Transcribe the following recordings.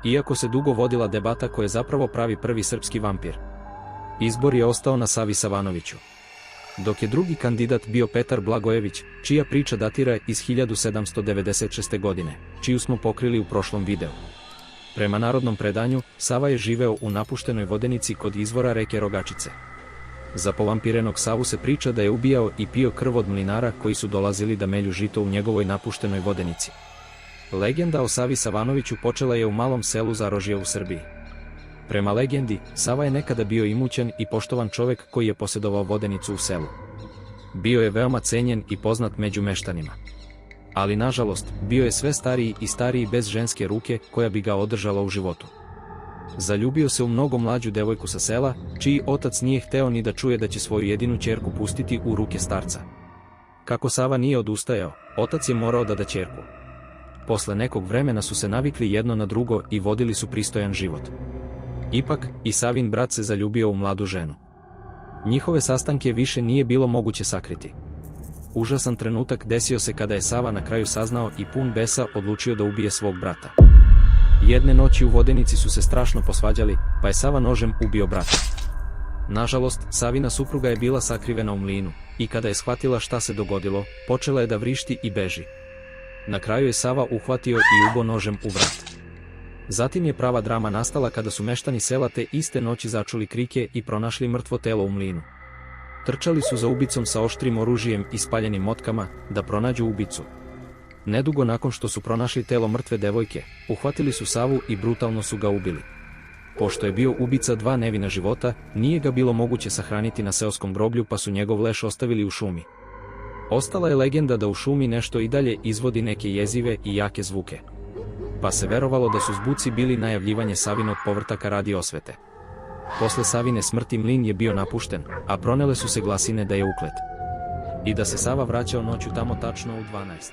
iako se dugo vodila debata ko je zapravo pravi prvi srpski vampir. Izbor je ostao na Savi Savanoviću. Dok je drugi kandidat bio Petar Blagojević, čija priča datira iz 1796. godine, čiju smo pokrili u prošlom videu. Prema narodnom predanju, Sava je živeo u napuštenoj vodenici kod izvora reke Rogačice. Za povampirenog Savu se priča da je ubijao i pio krv od mlinara koji su dolazili da melju žito u njegovoj napuštenoj vodenici. Legenda o Savi Savanoviću počela je u malom selu Zarožje u Srbiji. Prema legendi, Sava je nekada bio imućan i poštovan čovjek koji je posjedovao vodenicu u selu. Bio je veoma cenjen i poznat među meštanima. Ali nažalost, bio je sve stariji i stariji bez ženske ruke koja bi ga održala u životu. Zaljubio se u mnogo mlađu devojku sa sela, čiji otac nije hteo ni da čuje da će svoju jedinu ćerku pustiti u ruke starca. Kako Sava nije odustajao, otac je morao da da ćerku. Posle nekog vremena su se navikli jedno na drugo i vodili su pristojan život. Ipak, i Savin brat se zaljubio u mladu ženu. Njihove sastanke više nije bilo moguće sakriti. Užasan trenutak desio se kada je Sava na kraju saznao i pun besa odlučio da ubije svog brata. Jedne noći u vodenici su se strašno posvađali, pa je Sava nožem ubio brata. Nažalost, Savina supruga je bila sakrivena u mlinu, i kada je shvatila šta se dogodilo, počela je da vrišti i beži. Na kraju je Sava uhvatio i ubo nožem u vrat. Zatim je prava drama nastala kada su meštani sela te iste noći začuli krike i pronašli mrtvo telo u mlinu. Trčali su za ubicom sa oštrim oružjem i spaljenim motkama da pronađu ubicu. Nedugo nakon što su pronašli telo mrtve devojke, uhvatili su Savu i brutalno su ga ubili. Pošto je bio ubica dva nevina života, nije ga bilo moguće sahraniti na seoskom groblju pa su njegov leš ostavili u šumi. Ostala je legenda da u šumi nešto i dalje izvodi neke jezive i jake zvuke. Pa se verovalo da su zvuci bili najavljivanje Savinog povrtaka radi osvete. Posle Savine smrti mlin je bio napušten, a pronele su se glasine da je uklet. I da se Sava vraćao noću tamo tačno u 12.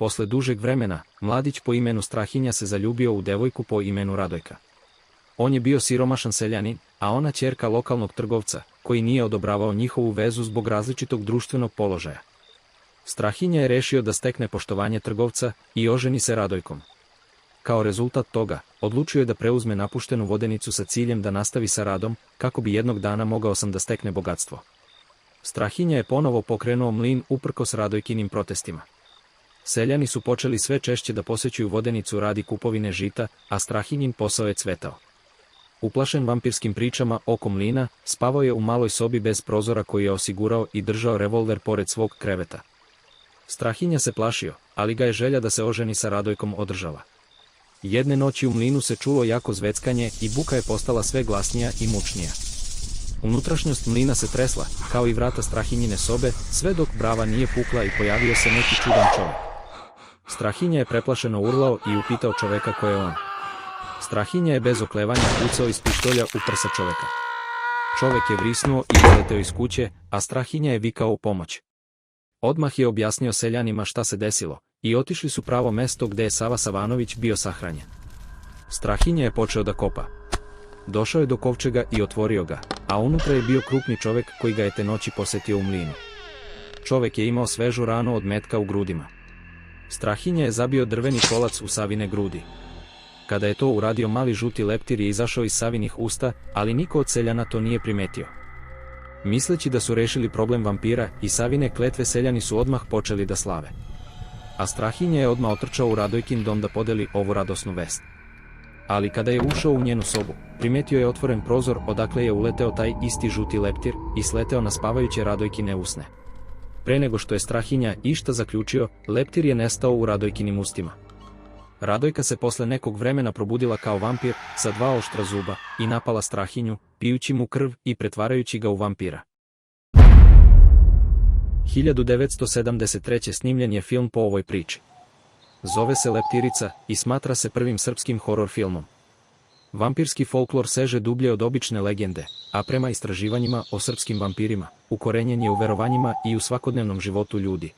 Posle dužeg vremena, mladić po imenu Strahinja se zaljubio u devojku po imenu Radojka. On je bio siromašan seljanin, a ona ćerka lokalnog trgovca, koji nije odobravao njihovu vezu zbog različitog društvenog položaja. Strahinja je rešio da stekne poštovanje trgovca i oženi se Radojkom. Kao rezultat toga, odlučio je da preuzme napuštenu vodenicu sa ciljem da nastavi sa radom, kako bi jednog dana mogao sam da stekne bogatstvo. Strahinja je ponovo pokrenuo mlin uprkos Radojkinim protestima. Seljani su počeli sve češće da posećuju vodenicu radi kupovine žita, a Strahinjin posao je cvetao. Uplašen vampirskim pričama oko mlina, spavao je u maloj sobi bez prozora koji je osigurao i držao revolver pored svog kreveta. Strahinja se plašio, ali ga je želja da se oženi sa Radojkom održala. Jedne noći u mlinu se čulo jako zveckanje i buka je postala sve glasnija i mučnija. Unutrašnjost mlina se tresla, kao i vrata Strahinjine sobe, sve dok brava nije pukla i pojavio se neki čudan čovjek. Strahinja je preplašeno urlao i upitao čoveka ko je on. Strahinja je bez oklevanja pucao iz pištolja u prsa čoveka. Čovek je vrisnuo i izleteo iz kuće, a Strahinja je vikao u pomoć. Odmah je objasnio seljanima šta se desilo, i otišli su pravo mesto gde je Sava Savanović bio sahranjen. Strahinja je počeo da kopa. Došao je do kovčega i otvorio ga, a unutra je bio krupni čovek koji ga je te noći posetio u mlinu. Čovek je imao svežu ranu od metka u grudima. Strahinja je zabio drveni kolac u Savine grudi. Kada je to uradio, mali žuti leptir je izašao iz Savinih usta, ali niko od seljana to nije primetio. Misleći da su rešili problem vampira i Savine kletve, seljani su odmah počeli da slave. A Strahinja je odmah otrčao u Radojkin dom da podeli ovu radosnu vest. Ali kada je ušao u njenu sobu, primetio je otvoren prozor odakle je uleteo taj isti žuti leptir i sleteo na spavajuće Radojkine usne. Pre nego što je Strahinja išta zaključio, leptir je nestao u Radojkinim ustima. Radojka se posle nekog vremena probudila kao vampir, sa dva oštra zuba, i napala Strahinju, pijući mu krv i pretvarajući ga u vampira. 1973. snimljen je film po ovoj priči. Zove se Leptirica i smatra se prvim srpskim horor filmom. Vampirski folklor seže dublje od obične legende, a prema istraživanjima o srpskim vampirima, ukorenjen je u verovanjima i u svakodnevnom životu ljudi.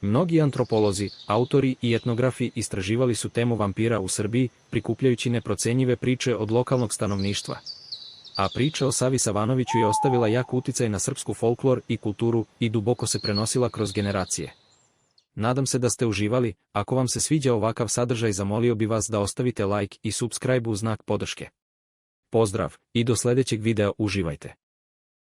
Mnogi antropolozi, autori i etnografi istraživali su temu vampira u Srbiji, prikupljajući neprocenjive priče od lokalnog stanovništva. A priča o Savi Savanoviću je ostavila jak uticaj na srpsku folklor i kulturu i duboko se prenosila kroz generacije. Nadam se da ste uživali, ako vam se sviđa ovakav sadržaj zamolio bi vas da ostavite like i subscribe u znak podrške. Pozdrav i do sljedećeg videa, uživajte.